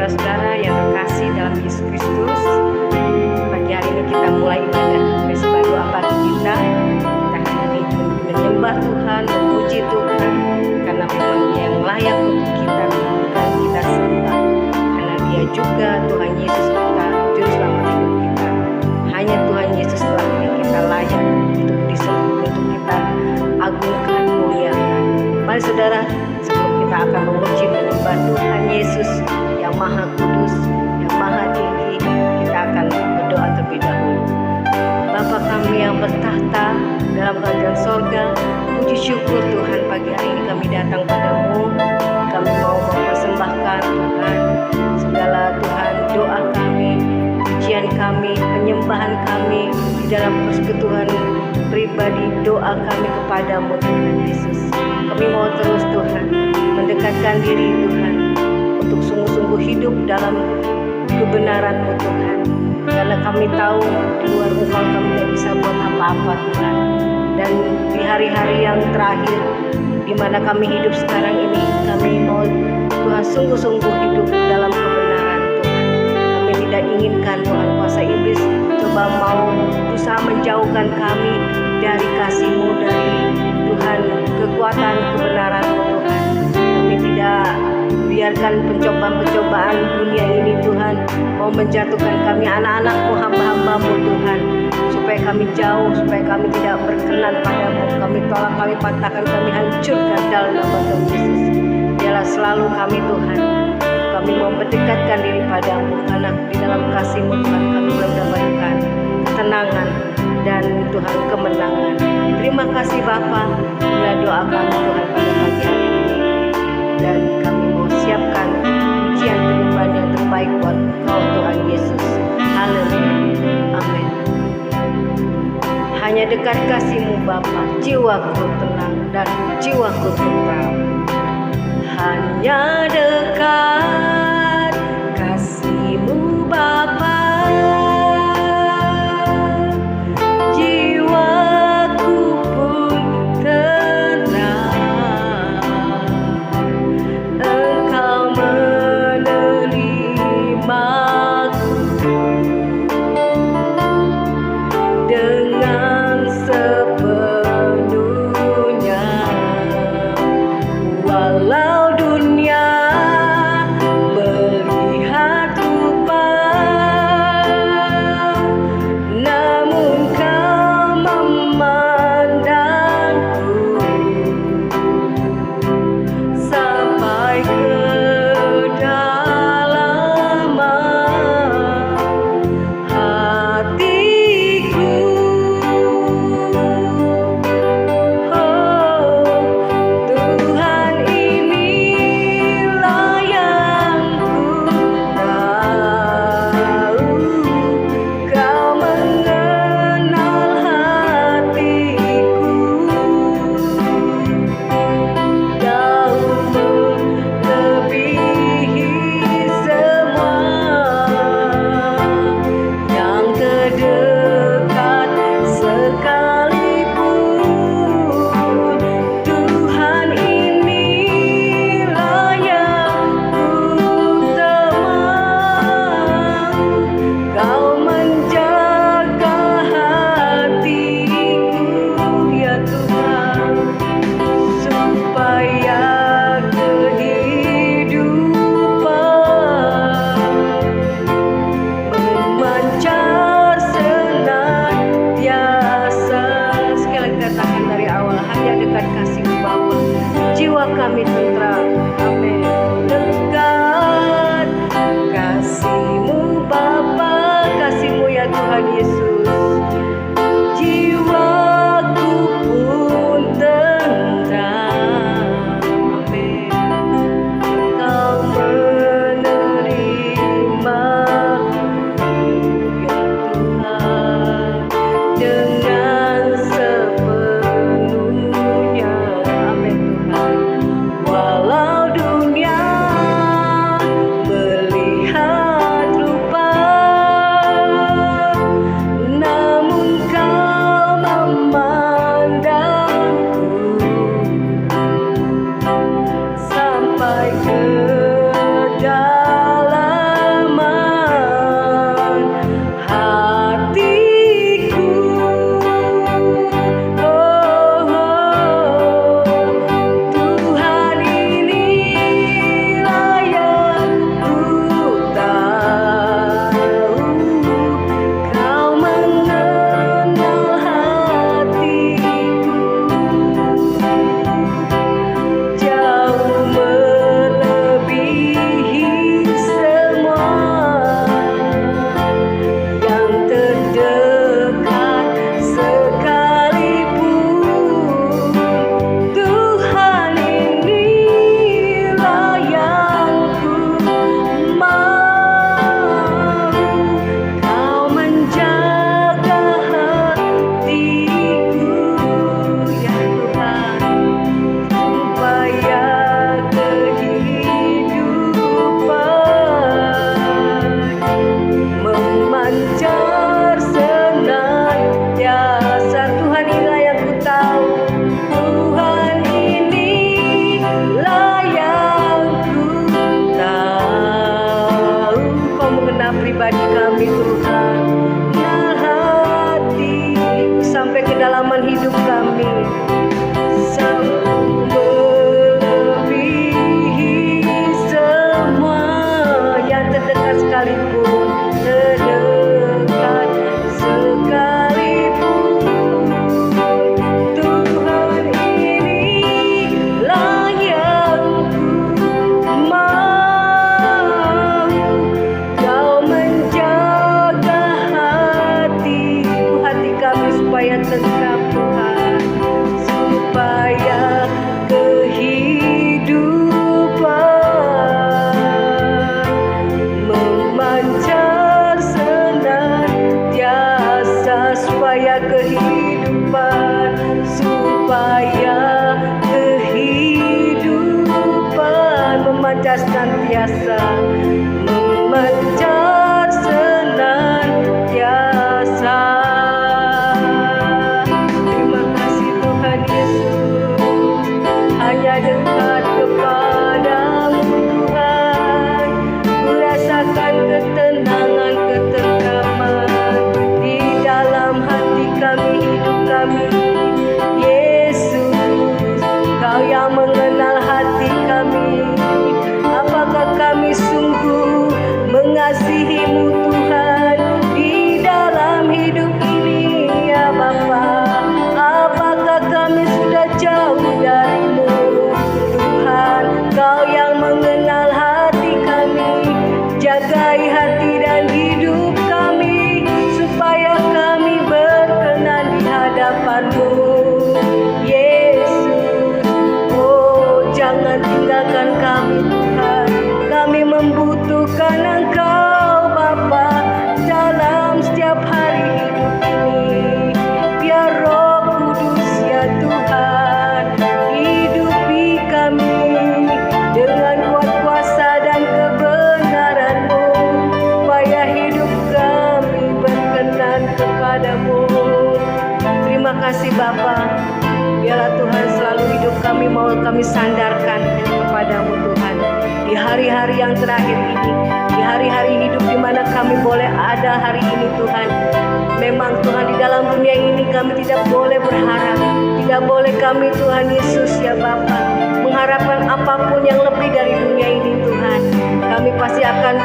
saudara-saudara yang terkasih dalam Yesus Kristus, pagi hari ini kita mulai ibadah misa baru apa kita hanya menyembah Tuhan, memuji Tuhan, karena memang Dia yang layak untuk kita, bukan kita sembah, karena Dia juga Tuhan Yesus kita, Juru Selamat hidup kita. Hanya Tuhan Yesus yang kita layak untuk disembah, untuk kita agungkan, muliakan. Mari saudara, sebelum kita akan memuji menyembah Tuhan Yesus yang Maha Kudus, yang Maha Tinggi, kita akan berdoa terlebih dahulu. Bapa kami yang bertahta dalam kerajaan sorga, puji syukur Tuhan, pagi hari ini kami datang padamu. Kami mau mempersembahkan Tuhan segala Tuhan doa kami, pujian kami, penyembahan kami di dalam persekutuan pribadi, doa kami kepadamu Tuhan Yesus. Kami mau terus Tuhan mendekatkan diri Tuhan untuk sungguh-sungguh hidup dalam kebenaran-Mu Tuhan, karena kami tahu di luar Engkau kami tidak bisa buat apa-apa Tuhan. Dan di hari-hari yang terakhir di mana kami hidup sekarang ini, kami mau Tuhan sungguh-sungguh hidup dalam kebenaran Tuhan. Kami tidak inginkan Tuhan kuasa iblis coba mau berusaha menjauhkan kami dari kasih-Mu, dari Tuhan kekuatan kebenaran-Mu Tuhan. Kami tidak biarkan pencobaan-pencobaan dunia ini Tuhan mau menjatuhkan kami, anak-anak-Mu, hamba-hamba-Mu Tuhan, supaya kami jauh, supaya kami tidak berkenan padamu. Kami tolak, kami patahkan, kami hancurkan dalam nama Tuhan Yesus. Biarlah selalu kami Tuhan, kami mau mendekatkan diri padamu, karena di dalam kasih-Mu Tuhan kami boleh mendapatkan ketenangan dan Tuhan kemenangan. Terima kasih Bapa, inilah doa kami Tuhan pada pagi hari ini, dan kami mau siapkan pujian penyembahan yang terbaik buat Engkau Tuhan Yesus. Haleluya, amin. Hanya dekat kasih-Mu Bapa, jiwaku tenang dan jiwaku tentram. Hanya dekat kasih-Mu Bapa, jiwaku pun tenang. Engkau menerimaku dengan sepenuhnya, walau dunia memancar senantiasa, memancar senantiasa. Terima kasih Tuhan Yesus, hanya dekat kepadamu Tuhan, ku rasakan ketenangan, ketentraman di dalam hati kami, hidup kami. Yesus, Kau yang mengenal hati kami. Apakah kami sungguh mengasihi-Mu Tuhan di dalam hidup ini ya Bapa? Apakah kami sudah jauh dari-Mu Tuhan? Kau yang mengenal hati kami, jagai hati dan hidup kami, supaya kami berkenan di hadapan-Mu. Yesus, oh jangan tinggalkan kami Tuhan, kami membutuhkan Engkau Bapa dalam setiap hari hidup ini. Biar Roh Kudus ya Tuhan hidupi kami dengan kuat kuasa dan kebenaran-Mu, supaya hidup kami berkenan kepadamu. Terima kasih Bapa. Biarlah Tuhan selalu hidup kami mau kami sandarkan kepadamu Tuhan. Di hari-hari yang terakhir ini, di hari-hari hidup di mana kami boleh ada hari ini Tuhan. Memang Tuhan di dalam dunia ini kami tidak boleh berharap, tidak boleh kami Tuhan Yesus ya Bapa mengharapkan apapun yang lebih dari dunia ini Tuhan. Kami pasti akan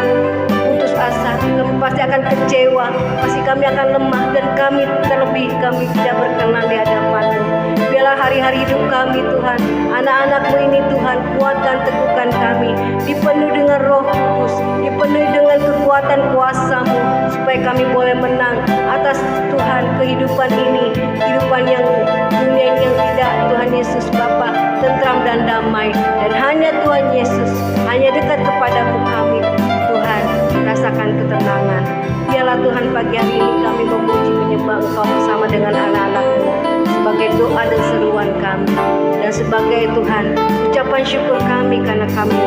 putus asa, kami pasti akan kecewa, pasti kami akan lemah, dan kami terlebih kami tidak berkenan di hadapan-Mu. Biarlah hari-hari hidup kami Tuhan, anak-anak-Mu ini Tuhan, kuatkan, teguhkan kami, dipenuhi dengan Roh Kudus, dipenuhi dengan kekuatan kuasa-Mu, supaya kami boleh menang atas Tuhan kehidupan ini, kehidupan yang dunia ini yang tidak Tuhan Yesus Bapa, tentram dan damai. Dan hanya Tuhan Yesus, hanya dekat kepadamu kami Tuhan rasakan ketenangan. Biarlah Tuhan pagi hari ini kami memuji menyembah Engkau bersama dengan anak-anak-Mu sebagai doa dan seruan kami, dan sebagai Tuhan ucapan syukur kami karena kami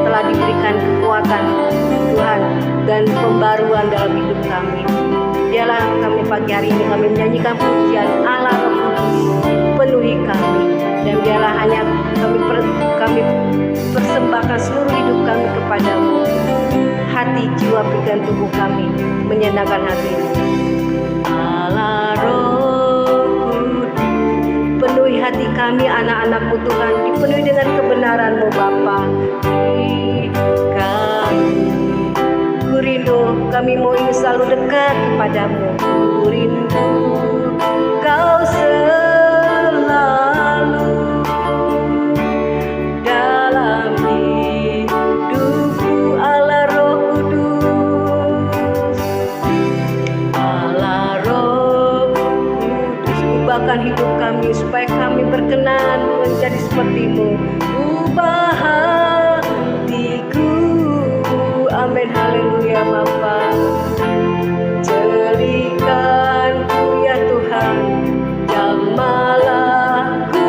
telah diberikan kekuatan Tuhan dan pembaruan dalam hidup kami. Biarlah kami pagi hari ini kami menyanyikan pujian Allah Roh Kudus penuhi kami, dan biarlah hanya kami persembahkan seluruh hidup kami kepadamu. Hati, jiwa, pikiran, tubuh kami menyenangkan hati-Mu. Allah Roh Kudus, penuhi hati kami anak-anak-Mu Tuhan, dipenuhi dengan kebenaran-Mu Bapa. Ku rindu, kami mau ingin selalu dekat kepadamu. Ku rindu Kau selalu dalam hidupku, Allah Roh Kudus. Allah Roh Kudus, ubahkan hidup kami supaya kami berkenan menjadi seperti-Mu. Ubah hatiku, amin, haleluya Bapa. Jadikanku ya Tuhan, jamalah ku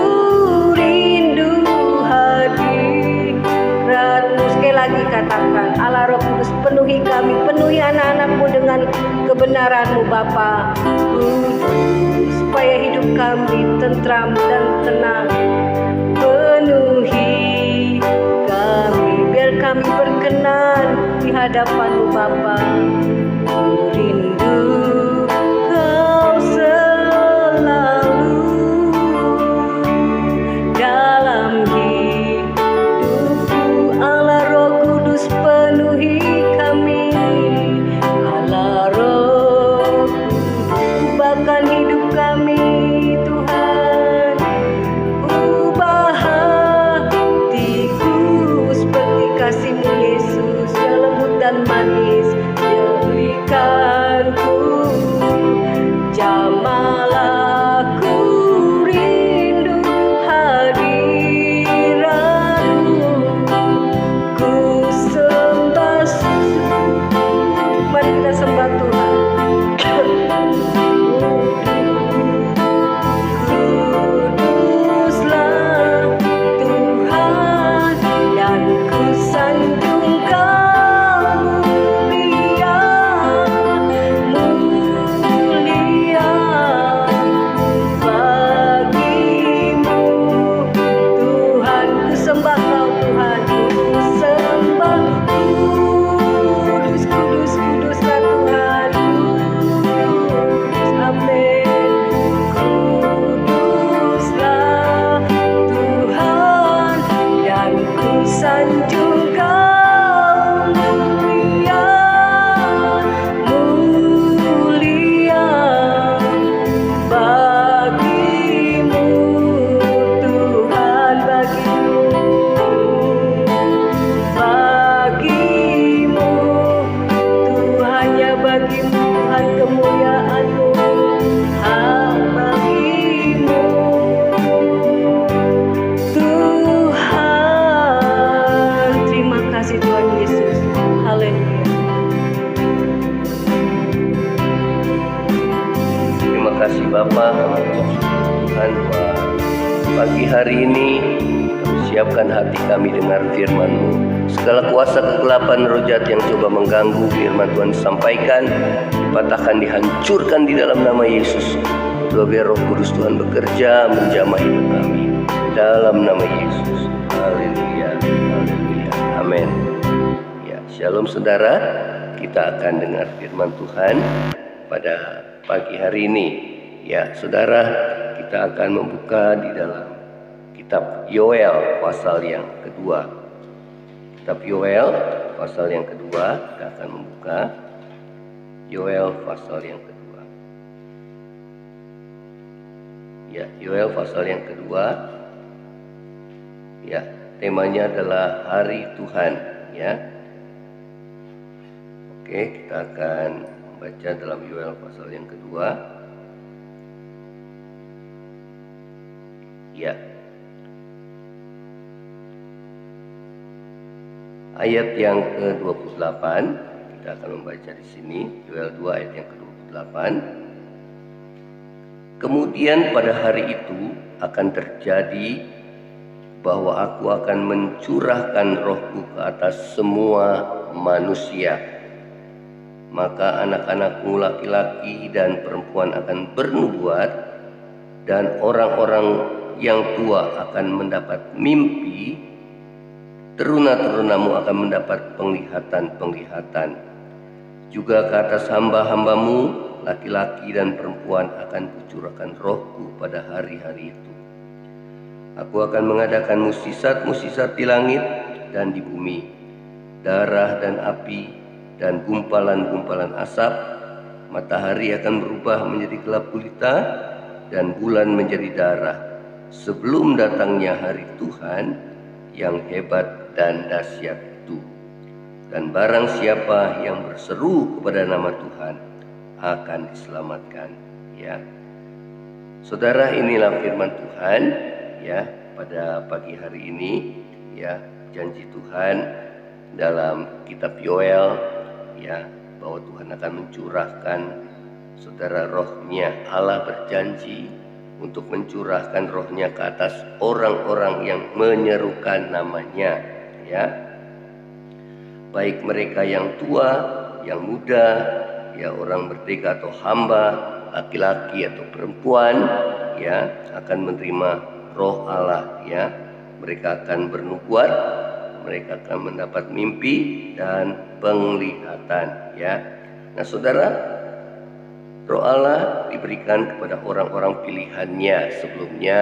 rindu hadirat-Mu. Sekali lagi katakan, Allah Roh Kudus penuhi kami, penuhi anak-anak-Mu dengan kebenaran-Mu Bapa Kudus, supaya hidup kami tentram dan tenang. Penuhi kami, biar kami berkenan di hadapan-Mu Bapa. Ku rindu Kau selalu dalam hidupku, Allah Roh Kudus penuhi kami. Allah Roh Kudus, ubahkan hidup kami Tuhan. Ubah hatiku seperti kasih-Mu Yesus yang lembut dan manis. Jadikanku jamalah ku rindu hadirat-Mu. Ku sembah, mari kita sembah Tuhan. Kuduslah Tuhan, dan ku Bapa, kami bersyukur Tuhan buat pagi hari ini. Kami siapkan hati kami dengar firman-Mu. Segala kuasa kegelapan roh jahat yang coba mengganggu firman Tuhan disampaikan, dipatahkan, dihancurkan di dalam nama Yesus. Biar Roh Kudus Tuhan bekerja menjamah hidup kami dalam nama Yesus. Haleluya, haleluya, amin. Ya, shalom saudara. Kita akan dengar firman Tuhan pada pagi hari ini. Ya, saudara, kita akan membuka di dalam kitab Yoel pasal yang kedua. Kitab Yoel pasal yang kedua, kita akan membuka Yoel pasal yang kedua. Ya, Yoel pasal yang kedua. Ya, temanya adalah Hari Tuhan. Ya. Oke, kita akan membaca dalam Yoel pasal yang kedua. Ya. Ayat yang ke-28, kita akan membaca di sini, Yoel 2 ayat yang ke-28. Kemudian pada hari itu akan terjadi bahwa aku akan mencurahkan rohku ke atas semua manusia. Maka anak-anakmu laki-laki dan perempuan akan bernubuat, dan orang-orang yang tua akan mendapat mimpi, teruna-terunamu akan mendapat penglihatan-penglihatan. Juga ke atas hamba-hambamu laki-laki dan perempuan akan kucurahkan rohku pada hari-hari itu. Aku akan mengadakan musisat-musisat di langit dan di bumi, darah dan api dan gumpalan-gumpalan asap. Matahari akan berubah menjadi gelap gulita dan bulan menjadi darah, sebelum datangnya hari Tuhan yang hebat dan dahsyat itu. Dan barang siapa yang berseru kepada nama Tuhan akan diselamatkan. Ya, saudara, inilah firman Tuhan. Ya, pada pagi hari ini, ya, janji Tuhan dalam kitab Yoel, ya, bahwa Tuhan akan mencurahkan, saudara, rohnya. Allah berjanji untuk mencurahkan rohnya ke atas orang-orang yang menyerukan namanya. Ya, baik mereka yang tua, yang muda, ya, orang merdeka atau hamba, laki-laki atau perempuan, ya, akan menerima roh Allah. Ya, mereka akan bernubuat, mereka akan mendapat mimpi dan penglihatan. Ya, nah saudara, roh Allah diberikan kepada orang-orang pilihannya sebelumnya.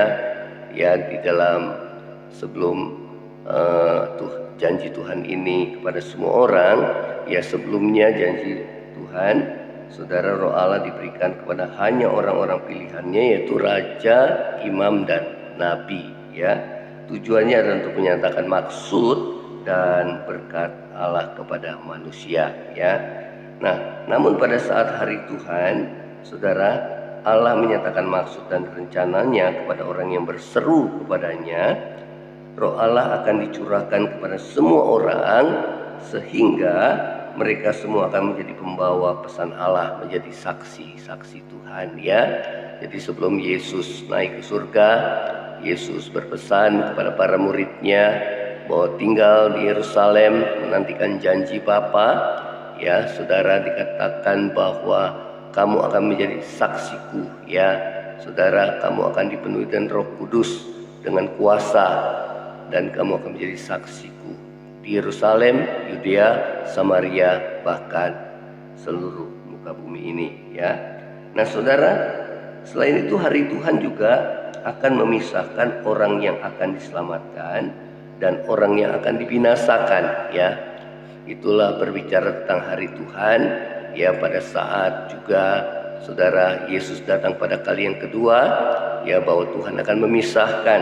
Ya, di dalam sebelum janji Tuhan ini kepada semua orang, ya, sebelumnya janji Tuhan, saudara, roh Allah diberikan kepada hanya orang-orang pilihannya, yaitu raja, imam, dan nabi. Ya, tujuannya adalah untuk menyatakan maksud dan berkat Allah kepada manusia. Ya, nah, namun pada saat hari Tuhan, saudara, Allah menyatakan maksud dan rencananya kepada orang yang berseru kepadanya. Roh Allah akan dicurahkan kepada semua orang, sehingga mereka semua akan menjadi pembawa pesan Allah, menjadi saksi-saksi Tuhan. Ya, jadi sebelum Yesus naik ke surga, Yesus berpesan kepada para muridnya bahwa tinggal di Yerusalem menantikan janji Bapa. Ya, saudara, dikatakan bahwa kamu akan menjadi saksiku. Ya, saudara, kamu akan dipenuhi dengan Roh Kudus, dengan kuasa, dan kamu akan menjadi saksiku di Yerusalem, Yudea, Samaria, bahkan seluruh muka bumi ini. Ya, nah saudara, selain itu hari Tuhan juga akan memisahkan orang yang akan diselamatkan dan orang yang akan dibinasakan. Ya, itulah berbicara tentang hari Tuhan. Ya, pada saat juga saudara Yesus datang pada kali yang kedua, ya, bahwa Tuhan akan memisahkan,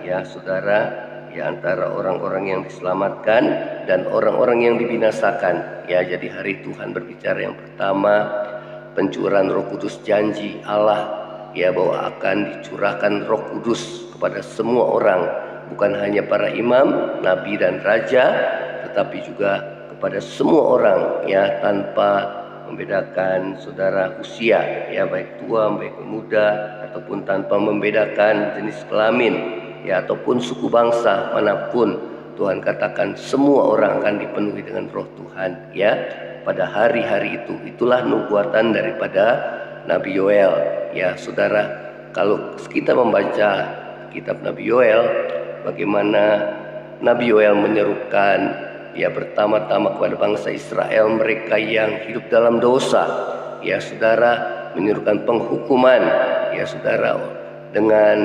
ya saudara, ya, antara orang-orang yang diselamatkan dan orang-orang yang dibinasakan. Ya, jadi hari Tuhan berbicara yang pertama, pencurahan Roh Kudus, janji Allah, ya, bahwa akan dicurahkan Roh Kudus kepada semua orang, bukan hanya para imam, nabi, dan raja, tetapi juga kepada semua orang, ya, tanpa membedakan saudara usia, ya baik tua baik muda, ataupun tanpa membedakan jenis kelamin, ya ataupun suku bangsa manapun. Tuhan katakan semua orang akan dipenuhi dengan roh Tuhan, ya pada hari-hari itu. Itulah nubuatan daripada Nabi Yoel, ya saudara. Kalau kita membaca kitab Nabi Yoel, bagaimana Nabi Yoel menyerukan, ya pertama-tama kepada bangsa Israel, mereka yang hidup dalam dosa, ya saudara, menyerukan penghukuman, ya saudara, dengan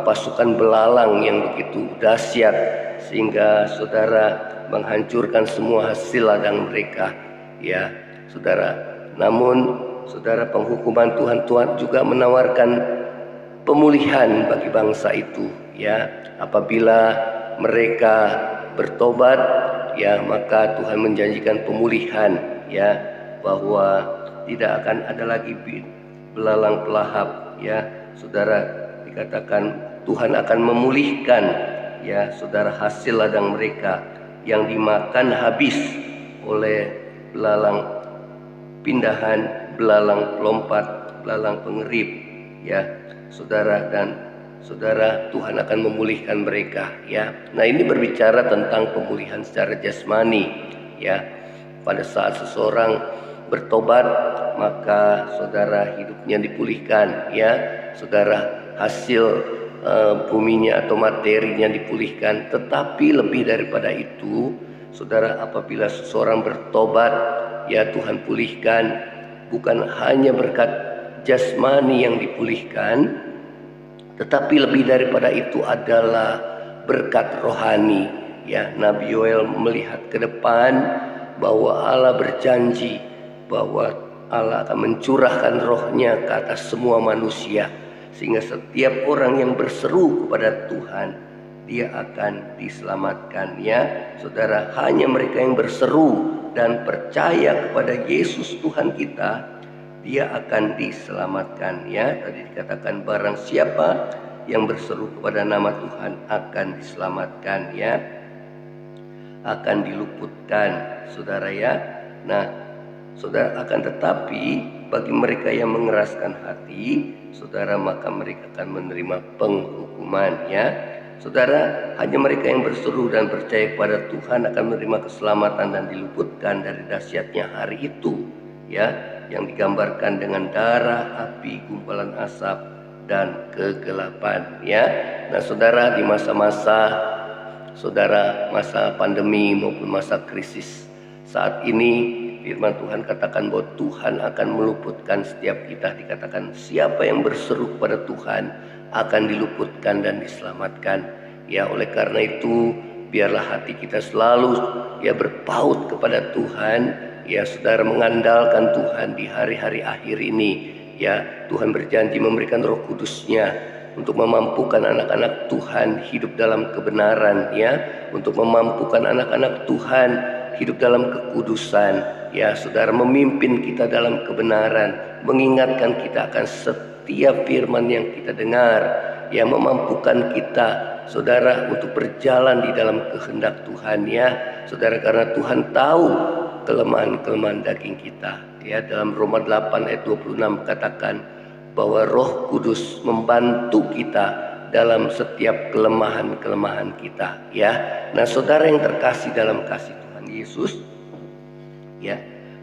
pasukan belalang yang begitu dahsyat, sehingga saudara menghancurkan semua hasil ladang mereka, ya saudara. Namun saudara, penghukuman Tuhan juga menawarkan pemulihan bagi bangsa itu, ya apabila mereka bertobat, ya maka Tuhan menjanjikan pemulihan, ya bahwa tidak akan ada lagi belalang pelahap, ya saudara. Dikatakan Tuhan akan memulihkan, ya saudara, hasil ladang mereka yang dimakan habis oleh belalang pindahan, belalang pelompat, belalang pengerip, ya saudara. Dan saudara, Tuhan akan memulihkan mereka, ya. Nah, ini berbicara tentang pemulihan secara jasmani, ya. Pada saat seseorang bertobat, maka saudara hidupnya dipulihkan, ya. Saudara, hasil buminya atau materinya dipulihkan. Tetapi lebih daripada itu, saudara, apabila seseorang bertobat, ya Tuhan pulihkan bukan hanya berkat jasmani yang dipulihkan, tetapi lebih daripada itu adalah berkat rohani, ya. Nabi Yoel melihat ke depan bahwa Allah berjanji bahwa Allah akan mencurahkan rohnya ke atas semua manusia, sehingga setiap orang yang berseru kepada Tuhan, dia akan diselamatkan, ya saudara. Hanya mereka yang berseru dan percaya kepada Yesus Tuhan kita, dia akan diselamatkan, ya. Tadi dikatakan barang siapa yang berseru kepada nama Tuhan akan diselamatkan, ya, akan diluputkan, saudara, ya. Nah saudara, akan tetapi bagi mereka yang mengeraskan hati, saudara, maka mereka akan menerima penghukuman, ya saudara. Hanya mereka yang berseru dan percaya kepada Tuhan akan menerima keselamatan dan diluputkan dari dahsyatnya hari itu, ya, yang digambarkan dengan darah, api, gumpalan asap, dan kegelapan, ya. Nah saudara, di masa-masa saudara, masa pandemi maupun masa krisis saat ini, firman Tuhan katakan bahwa Tuhan akan meluputkan setiap kita. Dikatakan siapa yang berseru kepada Tuhan akan diluputkan dan diselamatkan, ya. Oleh karena itu, biarlah hati kita selalu, ya, berpaut kepada Tuhan, ya saudara, mengandalkan Tuhan di hari-hari akhir ini, ya. Tuhan berjanji memberikan Roh Kudus-Nya untuk memampukan anak-anak Tuhan hidup dalam kebenaran, ya, untuk memampukan anak-anak Tuhan hidup dalam kekudusan, ya saudara, memimpin kita dalam kebenaran, mengingatkan kita akan setiap firman yang kita dengar, ya, memampukan kita, saudara, untuk berjalan di dalam kehendak Tuhan, ya saudara. Karena Tuhan tahu kelemahan-kelemahan daging kita, ya. Dalam Roma 8 ayat 26 katakan bahwa Roh Kudus membantu kita dalam setiap kelemahan-kelemahan kita, ya. Nah saudara yang terkasih dalam kasih Tuhan Yesus, ya,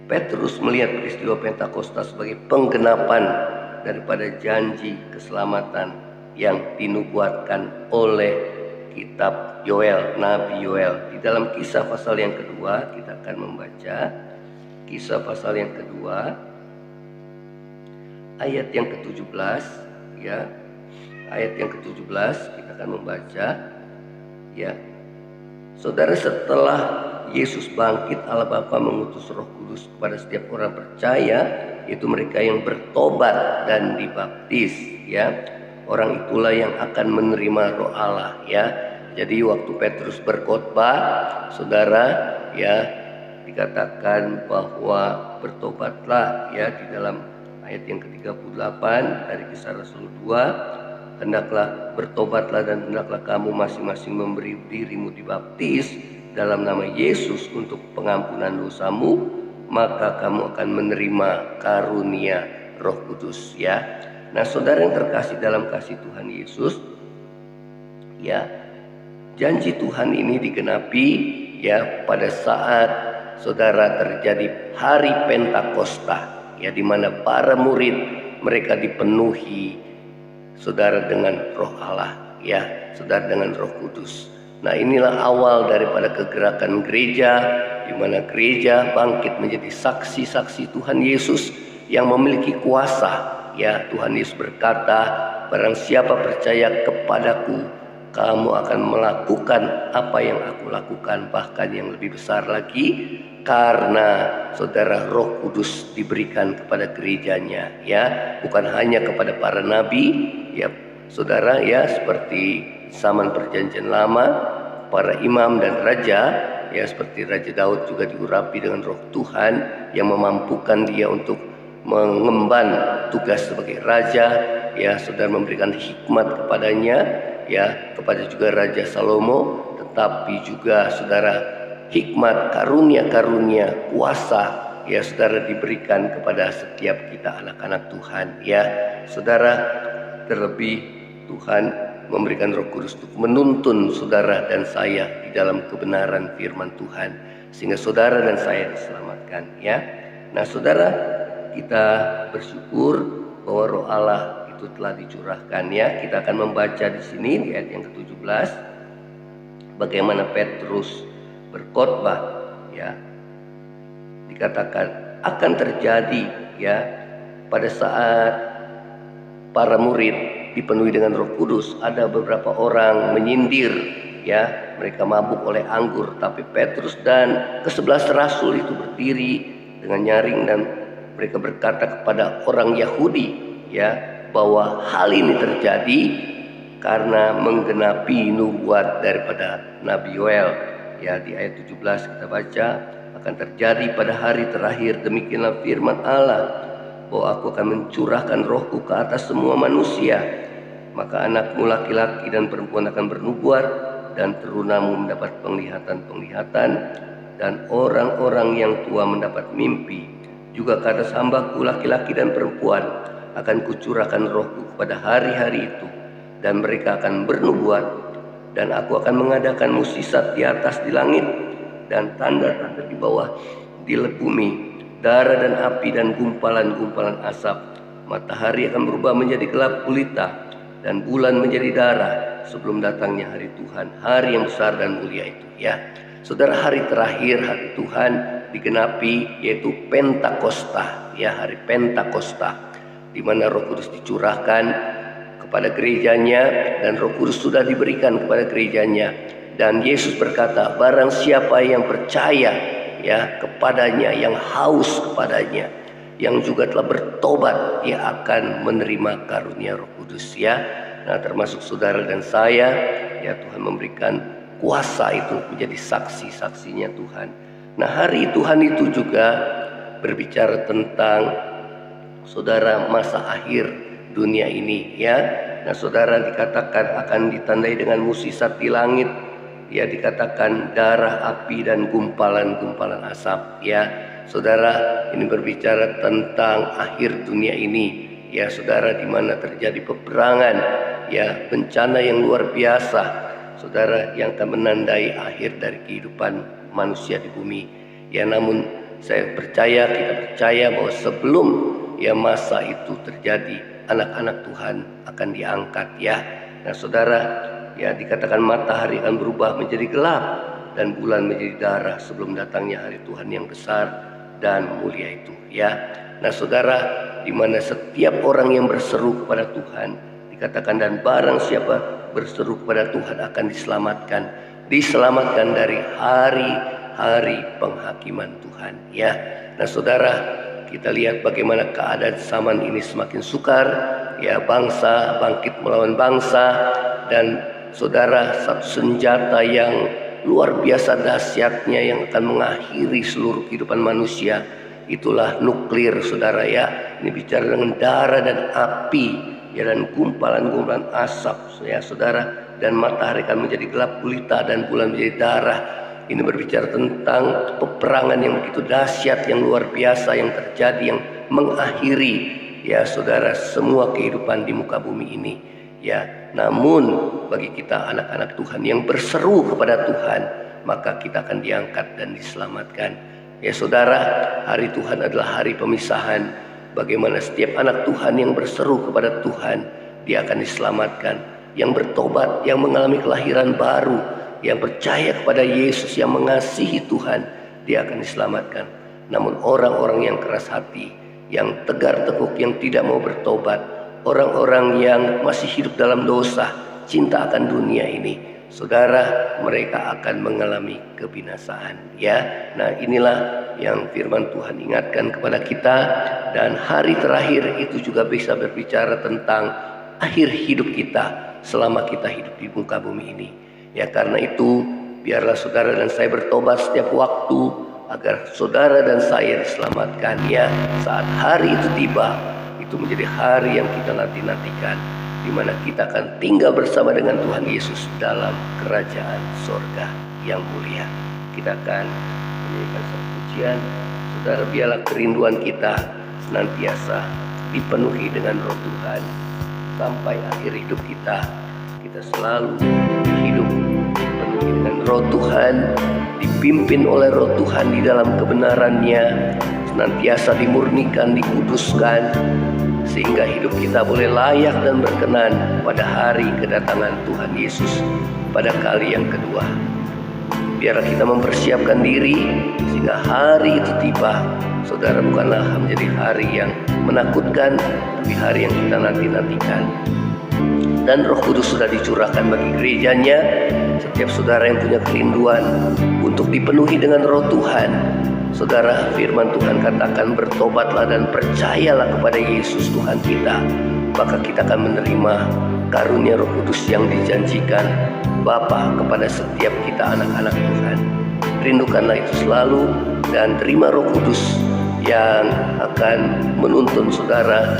Petrus melihat peristiwa Pentakosta sebagai penggenapan daripada janji keselamatan yang dinubuatkan oleh kitab Yoel, Nabi Yoel. Di dalam Kisah pasal yang kedua, kita akan membaca Kisah pasal yang kedua ayat yang ke-17, ya. Ayat yang ke-17 kita akan membaca, ya. Saudara, setelah Yesus bangkit, Allah Bapa mengutus Roh Kudus kepada setiap orang percaya, yaitu mereka yang bertobat dan dibaptis, ya. Orang itulah yang akan menerima Roh Allah, ya. Jadi waktu Petrus berkhotbah, saudara, ya, dikatakan bahwa bertobatlah, ya, di dalam ayat yang ke-38 dari Kisah Rasul 2, hendaklah bertobatlah dan hendaklah kamu masing-masing memberi dirimu dibaptis dalam nama Yesus untuk pengampunan dosamu, maka kamu akan menerima karunia Roh Kudus, ya. Nah, saudara yang terkasih dalam kasih Tuhan Yesus, ya, janji Tuhan ini digenapi ya pada saat saudara terjadi hari Pentakosta, ya, di mana para murid mereka dipenuhi saudara dengan Roh Allah, ya, saudara, dengan Roh Kudus. Nah, inilah awal daripada kegerakan gereja, di mana gereja bangkit menjadi saksi-saksi Tuhan Yesus yang memiliki kuasa. Ya, Tuhan Yesus berkata, barang siapa percaya kepadaku, kamu akan melakukan apa yang aku lakukan, bahkan yang lebih besar lagi, karena saudara, Roh Kudus diberikan kepada gerejanya, ya, bukan hanya kepada para nabi, ya saudara, ya, seperti zaman perjanjian lama, para imam dan raja, ya, seperti Raja Daud juga diurapi dengan Roh Tuhan yang memampukan dia untuk mengemban tugas sebagai raja, ya, saudara, memberikan hikmat kepadanya, ya, kepada juga Raja Salomo, tetapi juga saudara, hikmat, karunia-karunia, kuasa, ya saudara, diberikan kepada setiap kita anak-anak Tuhan, ya saudara. Terlebih Tuhan memberikan Roh Kudus untuk menuntun saudara dan saya di dalam kebenaran firman Tuhan, sehingga saudara dan saya diselamatkan, ya. Nah, saudara, kita bersyukur bahwa Roh Allah itu telah dicurahkan, ya. Kita akan membaca di sini di ayat yang ke-17 bagaimana Petrus berkhotbah, ya. Dikatakan akan terjadi, ya, pada saat para murid dipenuhi dengan Roh Kudus, ada beberapa orang menyindir, ya, mereka mabuk oleh anggur, tapi Petrus dan ke-11 rasul itu berdiri dengan nyaring dan mereka berkata kepada orang Yahudi, ya, bahwa hal ini terjadi karena menggenapi nubuat daripada Nabi Yoel, ya. Di ayat 17 kita baca, akan terjadi pada hari terakhir, demikianlah firman Allah, bahwa aku akan mencurahkan rohku ke atas semua manusia, maka anakmu laki-laki dan perempuan akan bernubuat, dan terunamu mendapat penglihatan-penglihatan, dan orang-orang yang tua mendapat mimpi. Juga ke atas hambaku laki-laki dan perempuan akan kucurahkan rohku pada hari-hari itu, dan mereka akan bernubuat, dan aku akan mengadakan mukjizat di atas di langit, dan tanda-tanda di bawah di bumi, darah dan api dan gumpalan-gumpalan asap. Matahari akan berubah menjadi gelap gulita, dan bulan menjadi darah sebelum datangnya hari Tuhan, hari yang besar dan mulia itu, ya. Saudara, hari terakhir, hari Tuhan digenapi, yaitu Pentakosta, ya, hari Pentakosta, di mana Roh Kudus dicurahkan kepada gerejanya, dan Roh Kudus sudah diberikan kepada gerejanya. Dan Yesus berkata, barang siapa yang percaya, ya, kepadanya, yang haus kepadanya, yang juga telah bertobat, dia akan menerima karunia Roh Kudus, ya. Nah, termasuk saudara dan saya, ya, Tuhan memberikan kuasa itu menjadi saksi-saksinya Tuhan. Nah, hari Tuhan itu juga berbicara tentang saudara masa akhir dunia ini, ya. Nah, saudara, dikatakan akan ditandai dengan mukjizat di langit, ya, dikatakan darah, api dan gumpalan-gumpalan asap, ya. Saudara, ini berbicara tentang akhir dunia ini, ya saudara, di mana terjadi peperangan, ya, bencana yang luar biasa, saudara, yang akan menandai akhir dari kehidupan manusia di bumi, ya. Namun saya percaya, kita percaya bahwa sebelum, ya, masa itu terjadi, anak-anak Tuhan akan diangkat, ya. Nah, saudara, ya, dikatakan matahari akan berubah menjadi gelap dan bulan menjadi darah sebelum datangnya hari Tuhan yang besar dan mulia itu, ya. Nah, saudara, di mana setiap orang yang berseru kepada Tuhan, dikatakan, dan barang siapa berseru kepada Tuhan akan diselamatkan dari hari-hari penghakiman Tuhan, ya. Nah, saudara, kita lihat bagaimana keadaan zaman ini semakin sukar, ya, bangsa bangkit melawan bangsa, dan saudara, satu senjata yang luar biasa dahsyatnya yang akan mengakhiri seluruh kehidupan manusia, itulah nuklir, saudara, ya. Ini bicara dengan darah dan api, ya, dan gumpalan-gumpalan asap, ya saudara, dan matahari akan menjadi gelap gulita dan bulan menjadi darah Ini berbicara tentang peperangan yang begitu dahsyat, yang luar biasa yang terjadi, yang mengakhiri ya saudara semua kehidupan di muka bumi ini. Ya, namun bagi kita anak-anak Tuhan yang berseru kepada Tuhan, maka kita akan diangkat dan diselamatkan. Ya saudara, hari Tuhan adalah hari pemisahan. Bagaimana setiap anak Tuhan yang berseru kepada Tuhan, dia akan diselamatkan. Yang bertobat, yang mengalami kelahiran baru, yang percaya kepada Yesus, yang mengasihi Tuhan, dia akan diselamatkan. Namun orang-orang yang keras hati, yang tegar teguk, yang tidak mau bertobat, orang-orang yang masih hidup dalam dosa, cinta akan dunia ini, saudara, mereka akan mengalami kebinasaan. Ya, nah inilah yang firman Tuhan ingatkan kepada kita. Dan hari terakhir itu juga bisa berbicara tentang akhir hidup kita selama kita hidup di muka bumi ini. Ya, karena itu biarlah saudara dan saya bertobat setiap waktu agar saudara dan saya diselamatkan. Ya, saat hari itu tiba, itu menjadi hari yang kita nanti-nantikan, di mana kita akan tinggal bersama dengan Tuhan Yesus dalam kerajaan sorga yang mulia. Kita akan menyanyikan satu pujian. Saudara, biarlah kerinduan kita senantiasa dipenuhi dengan Roh Tuhan sampai akhir hidup kita. Kita selalu hidup dipenuhi dengan Roh Tuhan, dipimpin oleh Roh Tuhan di dalam kebenarannya, senantiasa dimurnikan, dikuduskan, sehingga hidup kita boleh layak dan berkenan pada hari kedatangan Tuhan Yesus pada kali yang kedua. Biarlah kita mempersiapkan diri sehingga hari itu tiba. Saudara, bukanlah menjadi hari yang menakutkan, tapi hari yang kita nanti-nantikan. Dan Roh Kudus sudah dicurahkan bagi gerejanya. Setiap saudara yang punya kerinduan untuk dipenuhi dengan Roh Tuhan, saudara, firman Tuhan katakan, bertobatlah dan percayalah kepada Yesus Tuhan kita, maka kita akan menerima karunia Roh Kudus yang dijanjikan Bapa kepada setiap kita anak-anak Tuhan. Rindukanlah itu selalu dan terima Roh Kudus yang akan menuntun saudara,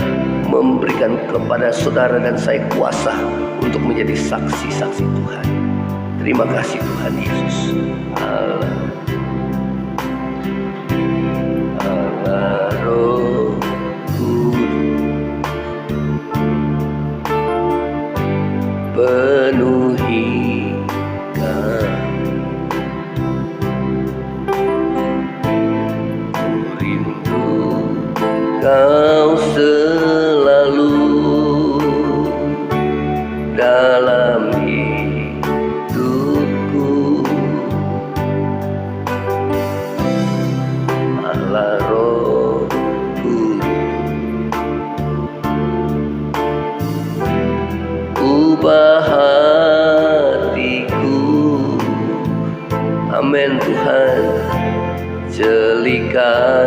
memberikan kepada saudara dan saya kuasa untuk menjadi saksi-saksi Tuhan. Terima kasih Tuhan Yesus. Allah, Allah Roh Kudus, penuhi kami. Rindu Kau selalu dalam hidupku. Allah Roh Kudus, ubah hatiku. Amin Tuhan, jelikanku,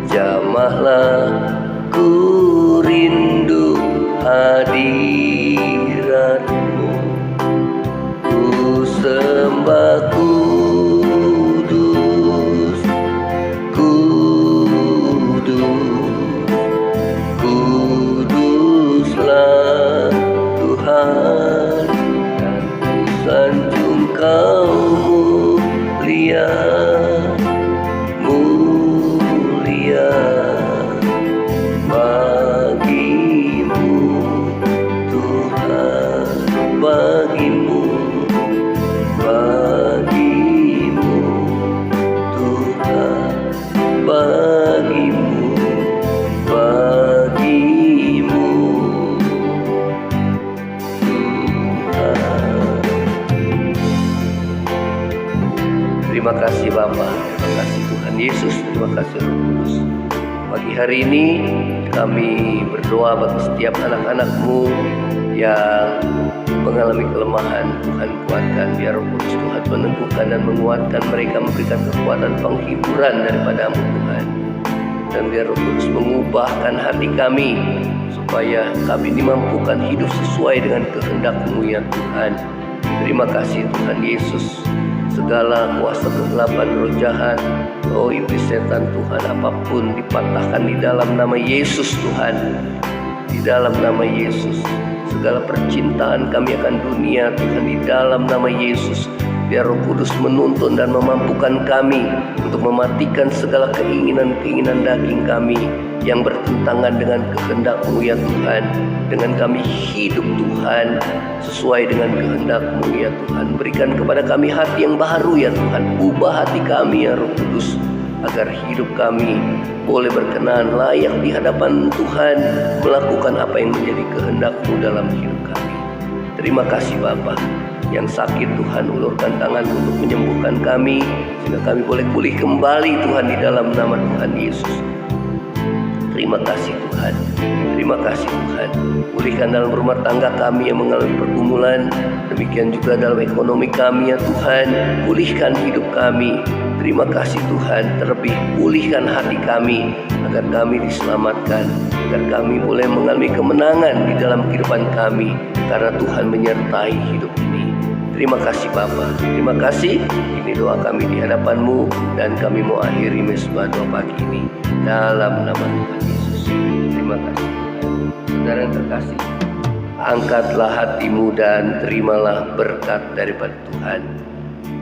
jamahlah ku rindu hadiratmu. Ku sembah kudus, kudus, kuduslah Tuhan, dan ku sanjung Kau mulia, mulia bagimu Tuhan, bagimu, bagimu Tuhan, bagimu, bagimu Tuhan. Terima kasih Bapa, terima kasih Tuhan Yesus, terima kasih Roh Kudus. Pagi hari ini kami berdoa bagi setiap anak-anak-Mu yang mengalami kelemahan. Tuhan kuatkan, biar Roh Kudus Tuhan meneguhkan dan menguatkan mereka, memberikan kekuatan penghiburan daripada-Mu Tuhan. Dan biar Roh Kudus mengubahkan hati kami supaya kami dimampukan hidup sesuai dengan kehendak-Mu ya Tuhan. Terima kasih Tuhan Yesus. Segala kuasa kegelapan, roh jahat, oh iblis setan Tuhan, apapun dipatahkan di dalam nama Yesus Tuhan. Di dalam nama Yesus. Segala percintaan kami akan dunia Tuhan, di dalam nama Yesus Biar Roh Kudus menuntun dan memampukan kami untuk mematikan segala keinginan-keinginan daging kami yang bertentangan dengan kehendak-Mu ya Tuhan. Dengan kami hidup Tuhan sesuai dengan kehendak-Mu ya Tuhan. Berikan kepada kami hati yang baru ya Tuhan. Ubah hati kami ya Roh Kudus, agar hidup kami boleh berkenan layak di hadapan Tuhan, melakukan apa yang menjadi kehendak-Mu dalam hidup kami. Terima kasih Bapa. Yang sakit Tuhan, ulurkan tangan untuk menyembuhkan kami, sehingga kami boleh pulih kembali Tuhan di dalam nama Tuhan Yesus. Terima kasih Tuhan. Terima kasih Tuhan. Pulihkan dalam rumah tangga kami yang mengalami pergumulan. Demikian juga dalam ekonomi kami ya Tuhan. Pulihkan hidup kami. Terima kasih Tuhan. Terlebih pulihkan hati kami, agar kami diselamatkan, agar kami boleh mengalami kemenangan di dalam kehidupan kami, karena Tuhan menyertai hidup ini. Terima kasih Bapa. Terima kasih. Ini doa kami di hadapan-Mu, dan kami mau akhiri mesbah doa pagi ini dalam nama Tuhan Yesus. Terima kasih Tuhan. Saudara yang terkasih, angkatlah hatimu dan terimalah berkat daripada Tuhan.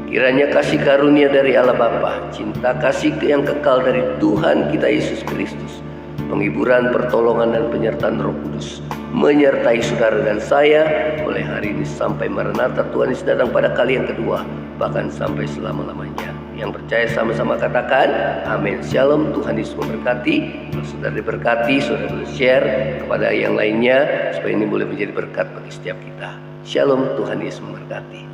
Kiranya kasih karunia dari Allah Bapa, cinta kasih yang kekal dari Tuhan kita Yesus Kristus, penghiburan, pertolongan, dan penyertaan Roh Kudus menyertai saudara dan saya mulai hari ini sampai Maranatha Tuhan Yesus datang pada kali yang kedua, bahkan sampai selama-lamanya. Yang percaya sama-sama katakan amin. Shalom. Tuhan Yesus memberkati. Kalau saudara diberkati, saudara boleh share kepada yang lainnya supaya ini boleh menjadi berkat bagi setiap kita. Shalom. Tuhan Yesus memberkati.